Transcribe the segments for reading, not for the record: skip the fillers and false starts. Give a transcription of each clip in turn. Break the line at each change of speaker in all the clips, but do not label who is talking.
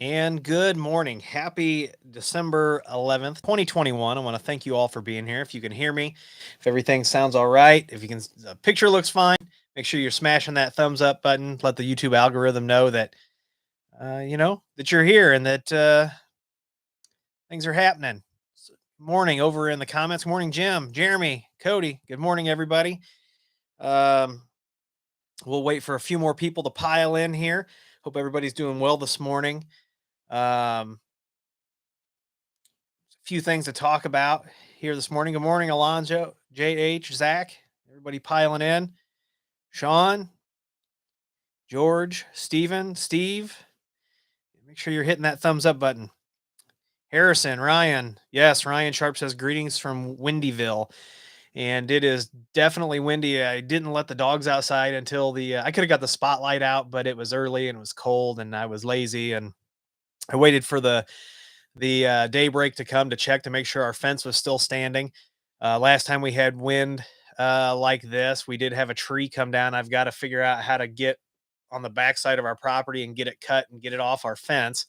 And good morning. Happy December 11th, 2021. I want to thank you all for being here. If you can hear me, if everything sounds all right, if you can, the picture looks fine, make sure you're smashing that thumbs up button. Let the YouTube algorithm know that, that you're here and that things are happening. Morning over in the comments. Morning, Jim, Jeremy, Cody. Good morning, everybody. Um, we'll wait for a few more people to pile in here. Hope everybody's doing well this morning. Um, Few things to talk about here this morning. Good morning, Alonzo, JH, Zach, everybody piling in. Sean, George, Steven, Steve. Make sure you're hitting that thumbs up button. Harrison, Ryan. Yes, Ryan Sharp says greetings from Windyville. And it is definitely windy. I didn't let the dogs outside until I could have got the spotlight out, but it was early and it was cold and I was lazy. And I waited for the daybreak to come to check to make sure our fence was still standing. Last time we had wind like this, we did have a tree come down. I've got to figure out how to get on the backside of our property and get it cut and get it off our fence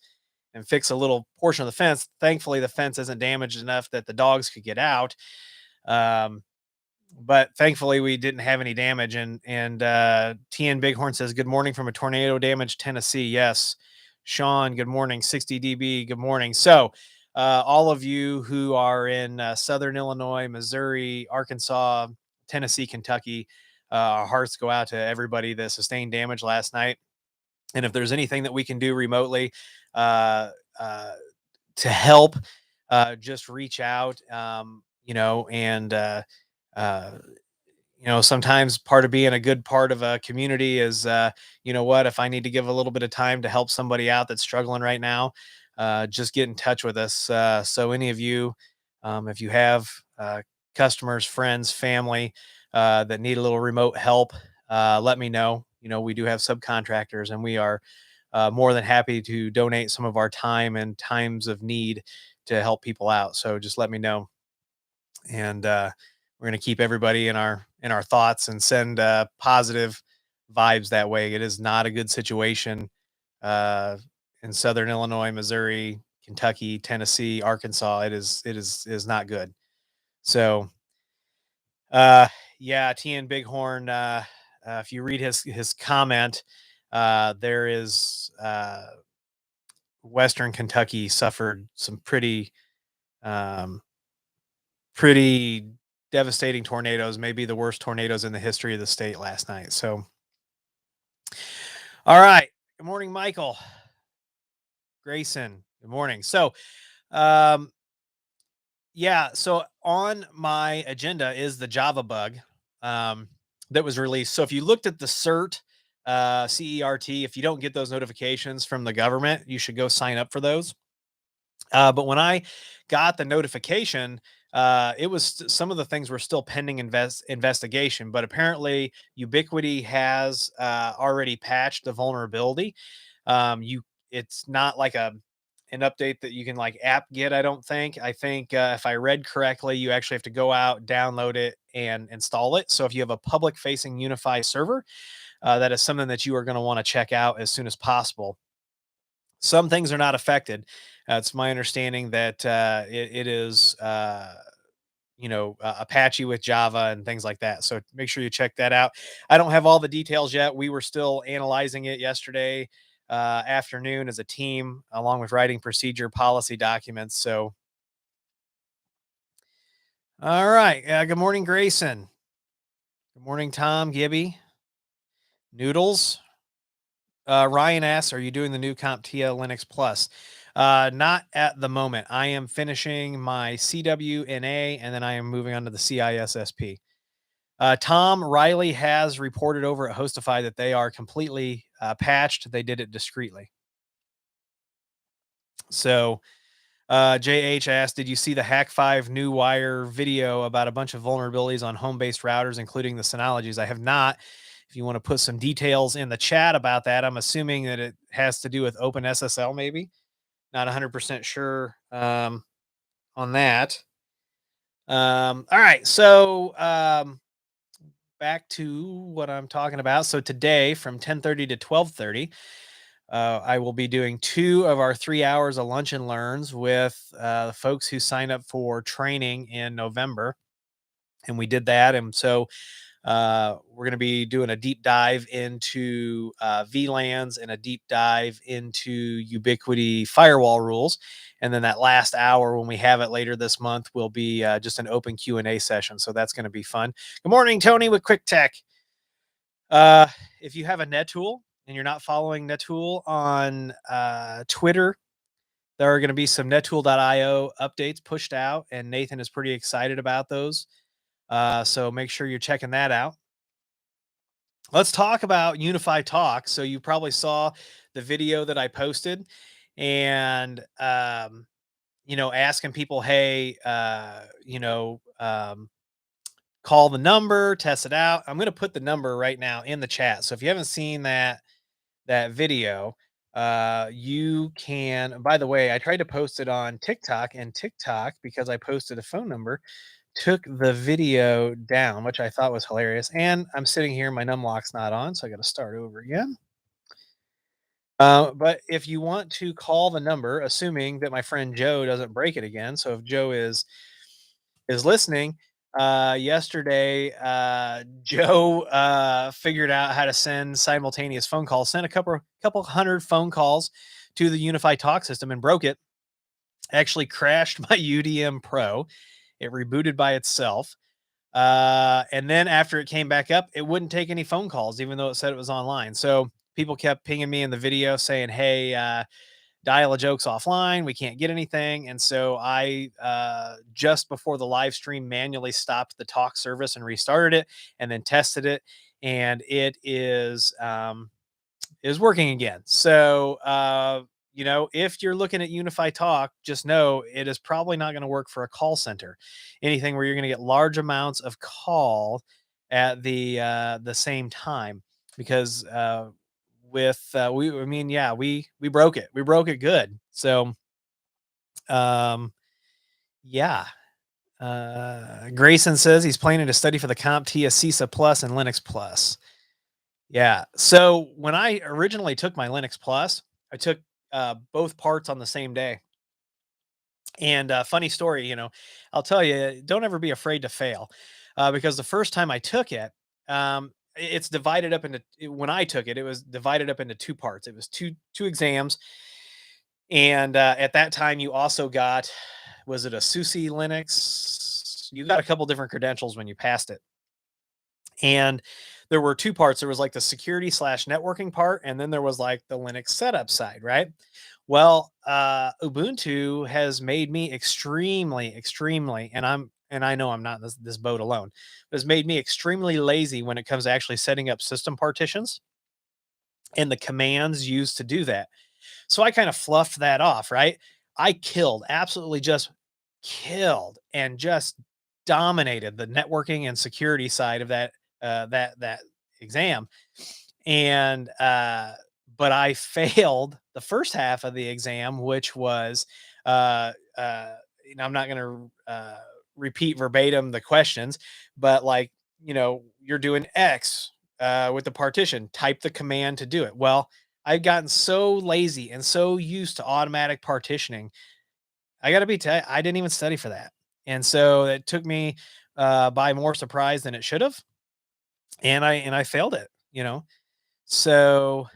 and fix a little portion of the fence. Thankfully, the fence isn't damaged enough that the dogs could get out. Um, but thankfully, we didn't have any damage. And TN Bighorn says, "Good morning from a tornado damaged Tennessee." Yes, Sean. Good morning. 60 dB. Good morning. So, all of you who are in Southern Illinois, Missouri, Arkansas, Tennessee, Kentucky, our hearts go out to everybody that sustained damage last night. And if there's anything that we can do remotely uh, uh, to help, just reach out. And uh, sometimes part of being a good part of a community is, if I need to give a little bit of time to help somebody out that's struggling right now, just get in touch with us. So any of you, if you have customers, friends, family that need a little remote help, let me know. We do have subcontractors and we are more than happy to donate some of our time and times of need to help people out. So just let me know. And we're going to keep everybody in our thoughts and send positive vibes that way. It is not a good situation uh, in Southern Illinois, Missouri, Kentucky, Tennessee, Arkansas. It is not good. So uh, yeah, TN Bighorn. If you read his comment, there is Western Kentucky suffered some um, pretty devastating tornadoes, maybe the worst tornadoes in the history of the state last night. So, all right. Good morning, Michael. Grayson. Good morning. So, um, yeah. So on my agenda is the Java bug that was released. So if you looked at the CERT, CERT, if you don't get those notifications from the government, you should go sign up for those. But when I got the notification, it was some of the things were still pending investigation. But apparently, Ubiquiti has already patched the vulnerability. You, it's not like an update that you can like app get. I don't think. I think if I read correctly, you actually have to go out, download it, and install it. So if you have a public-facing UniFi server, that is something that you are going to want to check out as soon as possible. Some things are not affected. It's my understanding that it is, Apache with Java and things like that. So make sure you check that out. I don't have all the details yet. We were still analyzing it yesterday afternoon as a team, along with writing procedure policy documents. So, all right. Good morning, Grayson. Good morning, Tom, Gibby, Noodles. Ryan asks, "Are you doing the new CompTIA Linux Plus?" Not at the moment. I am finishing my CWNA and then I am moving on to the CISSP. Tom Riley has reported over at Hostify that they are completely patched. They did it discreetly. So JH asked, "Did you see the Hack5 New Wire video about a bunch of vulnerabilities on home-based routers, including the Synologies?" I have not. If you want to put some details in the chat about that, I'm assuming that it has to do with OpenSSL, maybe. Not 100% sure on that. All right. So back to what I'm talking about. So today from 10:30 to 12:30, I will be doing 2 of our 3 hours of lunch and learns with the folks who signed up for training in November. And we did that. And so we're going to be doing a deep dive into VLANs and a deep dive into Ubiquiti firewall rules. And then that last hour, when we have it later this month, will be just an open Q&A session. So that's going to be fun. Good morning, Tony with Quick Tech. If you have a NetTool and you're not following NetTool on Twitter, there are going to be some nettool.io updates pushed out, and Nathan is pretty excited about those. So make sure you're checking that out. Let's talk about UniFi Talk. So you probably saw the video that I posted, and asking people, hey, call the number, test it out. I'm going to put the number right now in the chat. So if you haven't seen that video, you can. By the way, I tried to post it on TikTok, and TikTok, because I posted a phone number, took the video down, which I thought was hilarious. And I'm sitting here, my numlock's not on, so I got to start over again. But if you want to call the number, assuming that my friend Joe doesn't break it again, so if Joe is listening, yesterday, Joe figured out how to send simultaneous phone calls, sent a couple hundred phone calls to the UniFi Talk system and broke it. Actually crashed my UDM Pro. It rebooted by itself. And then after it came back up, it wouldn't take any phone calls, even though it said it was online. So people kept pinging me in the video saying, hey, dial a joke's offline. We can't get anything. And so I, just before the live stream, manually stopped the talk service and restarted it and then tested it. And it is working again. So, if you're looking at UniFi Talk, just know it is probably not going to work for a call center. Anything where you're going to get large amounts of call at the same time, because we broke it. We broke it good. So, yeah. Grayson says he's planning to study for the CompTIA CISA Plus and Linux Plus. Yeah. So when I originally took my Linux Plus, I took both parts on the same day. And funny story, I'll tell you, don't ever be afraid to fail, because the first time I took it, it's divided up into. When I took it, it was divided up into 2 parts. It was two exams, and at that time, you also got, was it a SUSE Linux? You got a couple different credentials when you passed it. And there were 2 parts. There was like the security / networking part, and then there was like the Linux setup side, right? Well, Ubuntu has made me extremely, and I know I'm not in this boat alone, but has made me extremely lazy when it comes to actually setting up system partitions and the commands used to do that. So I kind of fluffed that off, right? I absolutely just killed and just dominated the networking and security side of that exam. And but I failed the first half of the exam, which was I'm not going to repeat verbatim the questions, but like, you're doing X with the partition, type the command to do it. Well, I've gotten so lazy and so used to automatic partitioning. I got to I didn't even study for that. And so it took me by more surprise than it should have. And I failed it, So,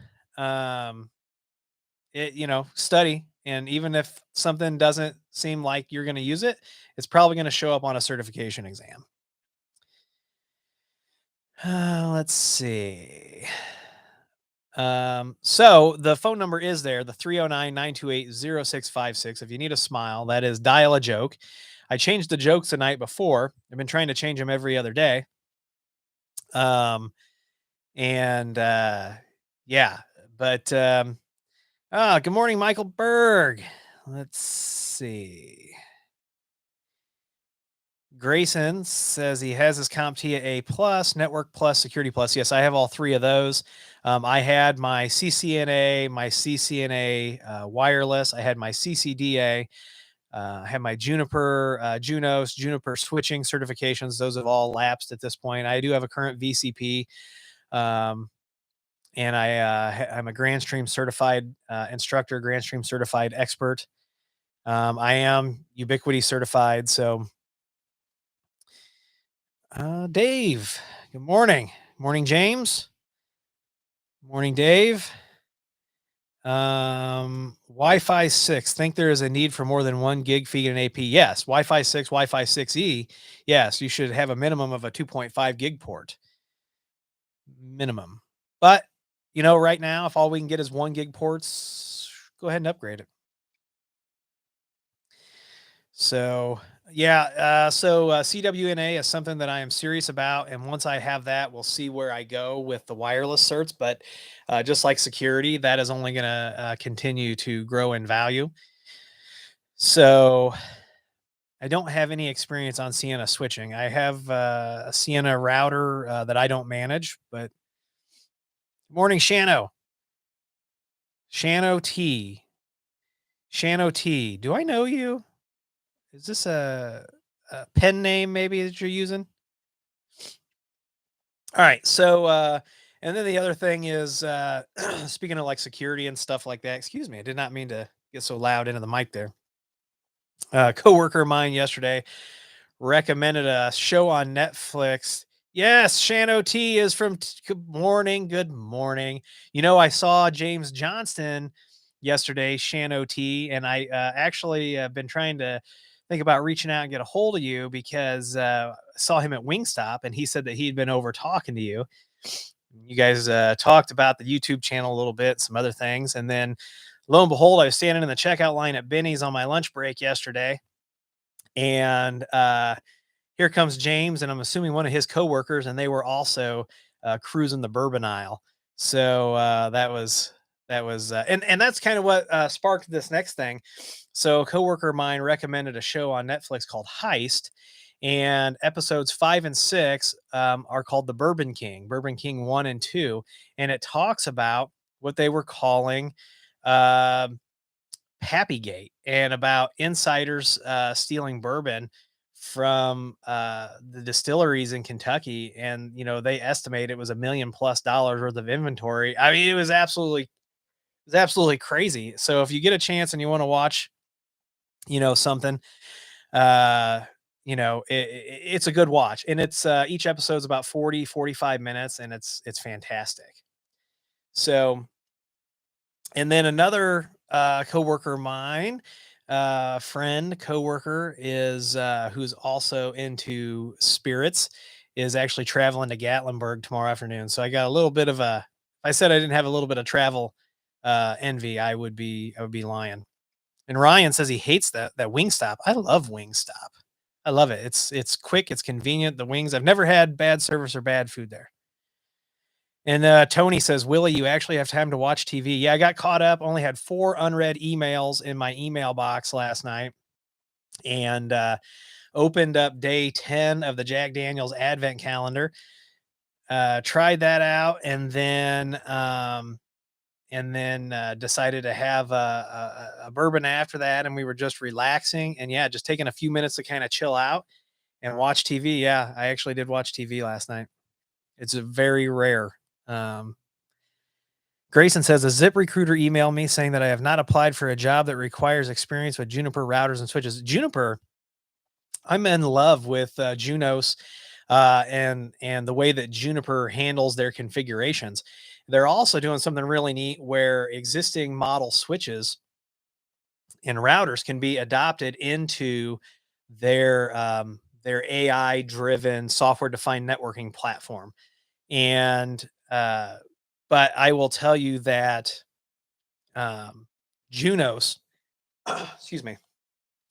study. And even if something doesn't seem like you're going to use it, it's probably going to show up on a certification exam. Let's see. So the phone number is there, the 309-928-0656. If you need a smile, that is dial a joke. I changed the jokes the night before. I've been trying to change them every other day. Good morning, Michael Berg. Let's see. Grayson says he has his CompTIA A Plus, Network Plus, Security Plus. Yes, I have all 3 of those. I had my CCNA, my CCNA wireless. I had my CCDA. I have my Juniper, Junos, Juniper switching certifications. Those have all lapsed at this point. I do have a current VCP. and I'm a GrandStream certified instructor, GrandStream certified expert. I am Ubiquity certified. So, Dave, good morning. Morning, James. Morning, Dave. Wi-Fi 6. Think there is a need for more than 1 gig feed in AP? Yes. Wi-Fi 6, Wi-Fi 6E. Yes, you should have a minimum of a 2.5 gig port. Minimum. But, right now, if all we can get is 1 gig ports, go ahead and upgrade it. So, yeah, CWNA is something that I am serious about, and once I have that, we'll see where I go with the wireless certs. But just like security, that is only going to continue to grow in value. So, I don't have any experience on Sienna switching. I have a Sienna router that I don't manage. But morning, Shano. Shano T. Shano T. Do I know you? Is this a pen name maybe that you're using? All right. So, and then the other thing is, speaking of like security and stuff like that, excuse me, I did not mean to get so loud into the mic there. Coworker of mine yesterday recommended a show on Netflix. Yes, Shano T is from Good Morning. Good morning. I saw James Johnston yesterday, Shano T, and I actually been trying to think about reaching out and get a hold of you because saw him at Wingstop, and he said that he'd been over talking to you. You guys talked about the YouTube channel a little bit, some other things, and then lo and behold, I was standing in the checkout line at Benny's on my lunch break yesterday, and here comes James, and I'm assuming one of his coworkers, and they were also cruising the bourbon aisle. So and that's kind of what sparked this next thing. So a coworker of mine recommended a show on Netflix called Heist, and episodes 5 and 6 are called The Bourbon King 1 and 2, and it talks about what they were calling uh, Pappygate and about insiders stealing bourbon from the distilleries in Kentucky, and they estimate it was $1 million+ worth of inventory. I mean, it was absolutely crazy. So if you get a chance and you want to watch, something, uh, it's a good watch, and it's each episode's about 40-45 minutes, and it's fantastic. So, and then another coworker of mine, friend, coworker is who's also into spirits, is actually traveling to Gatlinburg tomorrow afternoon. So I got a little bit of a. If I said I didn't have a little bit of travel envy, I would be lying. And Ryan says he hates that Wingstop. I love Wingstop. I love it. It's quick, it's convenient. The wings. I've never had bad service or bad food there. And Tony says, Willie, you actually have time to watch TV. Yeah, I got caught up. Only had 4 unread emails in my email box last night, and opened up day 10 of the Jack Daniels Advent Calendar. Tried that out, and then decided to have a bourbon after that. And we were just relaxing, and yeah, just taking a few minutes to kind of chill out and watch TV. Yeah, I actually did watch TV last night. It's a very rare. Um, Grayson says a Zip Recruiter emailed me saying that I have not applied for a job that requires experience with Juniper routers and switches. Juniper, I'm in love with Junos and the way that Juniper handles their configurations. They're also doing something really neat where existing model switches and routers can be adopted into their AI driven software defined networking platform. And but I will tell you that Junos, excuse me,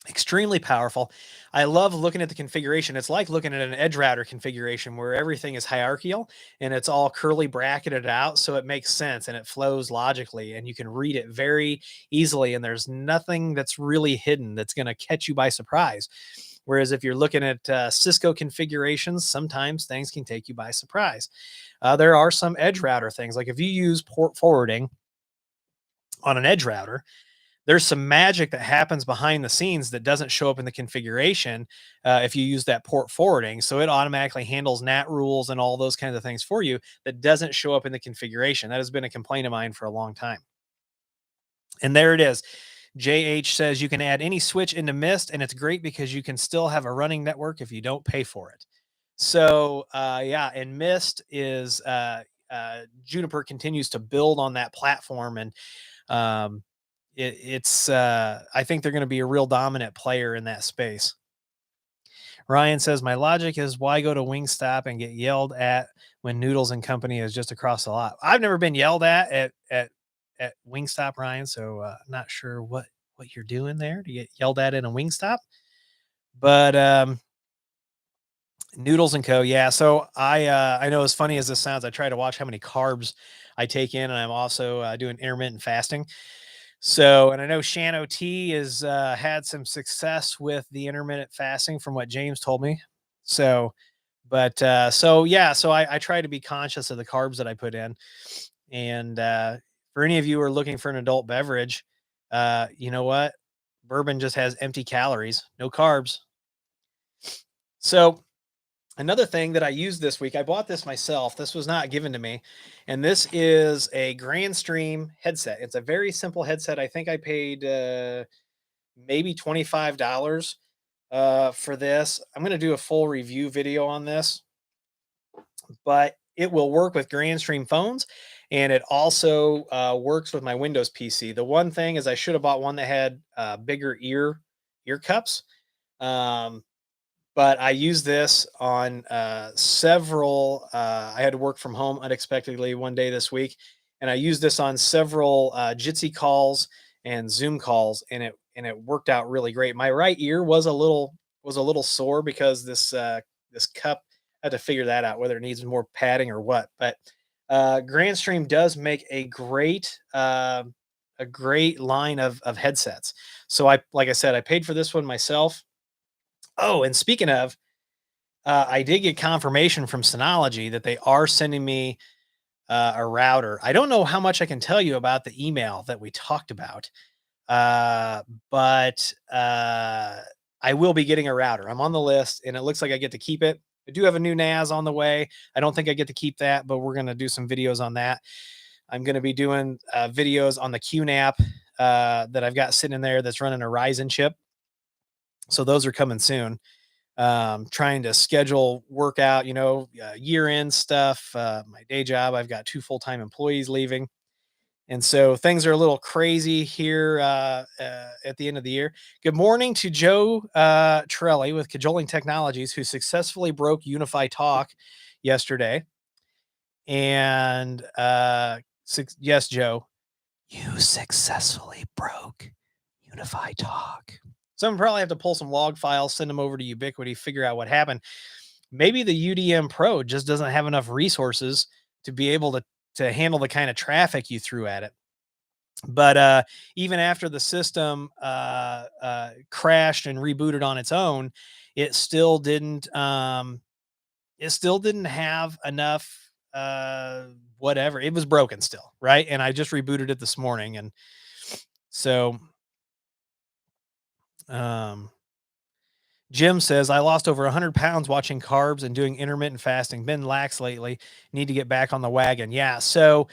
extremely powerful. I love looking at the configuration. It's like looking at an edge router configuration where everything is hierarchical and it's all curly bracketed out. So it makes sense and it flows logically and you can read it very easily. And there's nothing that's really hidden that's going to catch you by surprise. Whereas if you're looking at Cisco configurations, sometimes things can take you by surprise. There are some edge router things, like if you use port forwarding on an edge router, there's some magic that happens behind the scenes that doesn't show up in the configuration if you use that port forwarding. So it automatically handles NAT rules and all those kinds of things for you that doesn't show up in the configuration. That has been a complaint of mine for a long time. And there it is. JH says you can add any switch into Mist, and it's great because you can still have a running network if you don't pay for it. So yeah, and Mist is Juniper continues to build on that platform, and um, it's I think they're going to be a real dominant player in that space. Ryan says my logic is why go to Wingstop and get yelled at when Noodles and Company is just across the lot. I've never been yelled at Wingstop, Ryan, so not sure what you're doing there to get yelled at in a Wingstop. But Noodles and Co. Yeah, so I know as funny as this sounds, I try to watch how many carbs I take in, and I'm also doing intermittent fasting. So, and I know Shan T has had some success with the intermittent fasting from what James told me. So, but so yeah, so I try to be conscious of the carbs that I put in. And for any of you who are looking for an adult beverage, you know what? Bourbon just has empty calories, no carbs. So, another thing that I used this week, I bought this myself. This was not given to me. And this is a Grandstream headset. It's a very simple headset. I think I paid maybe $25 for this. I'm going to do a full review video on this, but it will work with Grandstream phones, and it also works with my Windows PC. The one thing is I should have bought one that had bigger ear cups. But I used this on several. I had to work from home unexpectedly one day this week, and I used this on several Jitsi calls and Zoom calls, and it worked out really great. My right ear was a little sore because this cup. I had to figure that out whether it needs more padding or what. But Grandstream does make a great line of headsets. So like I said, I paid for this one myself. Oh, and speaking of, I did get confirmation from Synology that they are sending me a router. I don't know how much I can tell you about the email that we talked about, but I will be getting a router. I'm on the list, and it looks like I get to keep it. I do have a new NAS on the way. I don't think I get to keep that, but we're going to do some videos on that. I'm going to be doing videos on the QNAP that I've got sitting in there that's running a Ryzen chip. So those are coming soon. Trying to schedule workout, year end stuff. My day job, I've got 2 full-time employees leaving. And so things are a little crazy here at the end of the year. Good morning to Joe Trelli with Cajoling Technologies, who successfully broke Unify Talk yesterday. And yes, Joe, you successfully broke Unify Talk. Someone probably have to pull some log files, send them over to Ubiquiti, figure out what happened. Maybe the UDM Pro just doesn't have enough resources to be able to handle the kind of traffic you threw at it. But even after the system crashed and rebooted on its own, it still didn't. It still didn't have enough. Whatever, it was broken still, right? And I just rebooted it this morning, and so Jim says, I lost over 100 pounds watching carbs and doing intermittent fasting. Been lax lately. Need to get back on the wagon. Yeah. So,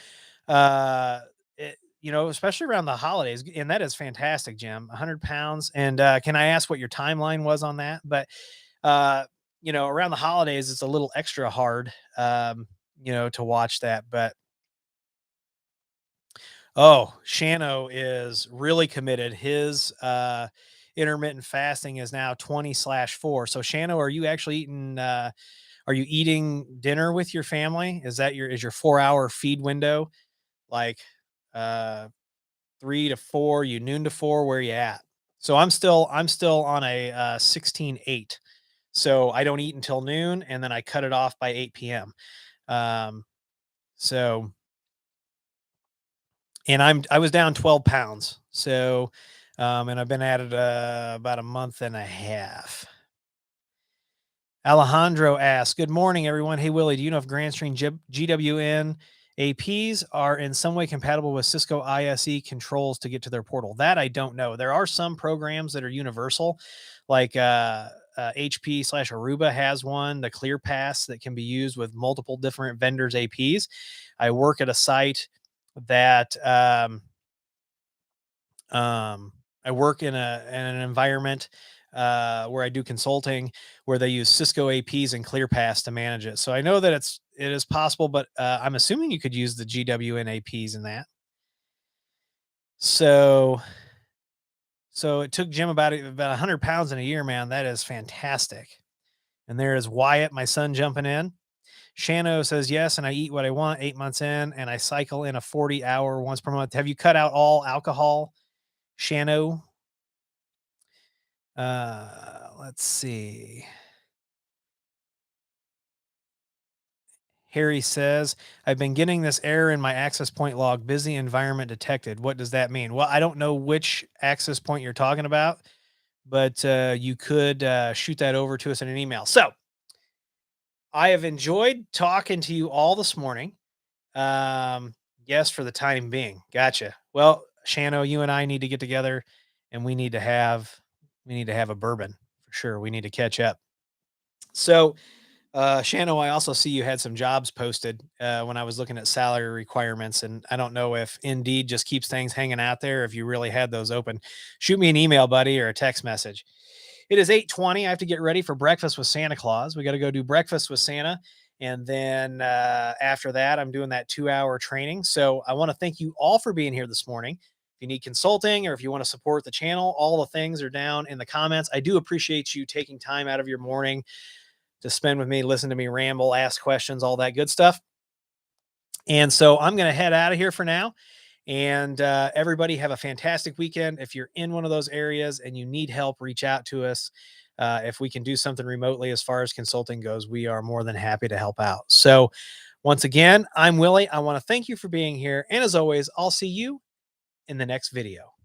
especially around the holidays, and that is fantastic, Jim. 100 pounds. And can I ask what your timeline was on that? But, around the holidays, it's a little extra hard, to watch that. But, oh, Shano is really committed. His, intermittent fasting is now 20/4. So Shano, are you actually eating are you eating dinner with your family? Is your 4-hour feed window like 3 to 4, you noon to 4, where you at? So I'm still on a 16/8. So I don't eat until noon, and then I cut it off by 8 p.m. Um so and I was down 12 pounds. So and I've been at it about a month and a half. Alejandro asks, good morning, everyone. Hey, Willie, do you know if Grandstream GWN APs are in some way compatible with Cisco ISE controls to get to their portal. That I don't know. There are some programs that are universal, like HP/Aruba has one, the ClearPass, that can be used with multiple different vendors' APs. I work at a site that I work in an environment where I do consulting, where they use Cisco APs and ClearPass to manage it. So I know that it is possible, but I'm assuming you could use the GWN APs in that. So it took Jim about 100 pounds in a year, man. That is fantastic. And there is Wyatt, my son, jumping in. Shano says yes, and I eat what I want. 8 months in, and I cycle in a 40-hour once per month. Have you cut out all alcohol, Shano? Let's see. Harry says, I've been getting this error in my access point log, busy environment detected. What does that mean? Well, I don't know which access point you're talking about, but you could shoot that over to us in an email. So I have enjoyed talking to you all this morning. Yes, for the time being. Gotcha. Well, Shano, you and I need to get together and we need to have a bourbon for sure. We need to catch up. So Shano, I also see you had some jobs posted when I was looking at salary requirements, and I don't know if Indeed just keeps things hanging out there. If you really had those open, shoot me an email, buddy, or a text message. It is 8:20. I have to get ready for breakfast with Santa Claus. We got to go do breakfast with Santa, and then after that, I'm doing that 2-hour training. So I want to thank you all for being here this morning. If you need consulting or if you want to support the channel, all the things are down in the comments. I do appreciate you taking time out of your morning to spend with me, listen to me ramble, ask questions, all that good stuff. And so I'm going to head out of here for now. And everybody have a fantastic weekend. If you're in one of those areas and you need help, reach out to us. If we can do something remotely as far as consulting goes, we are more than happy to help out. So once again, I'm Willie. I want to thank you for being here. And as always, I'll see you in the next video.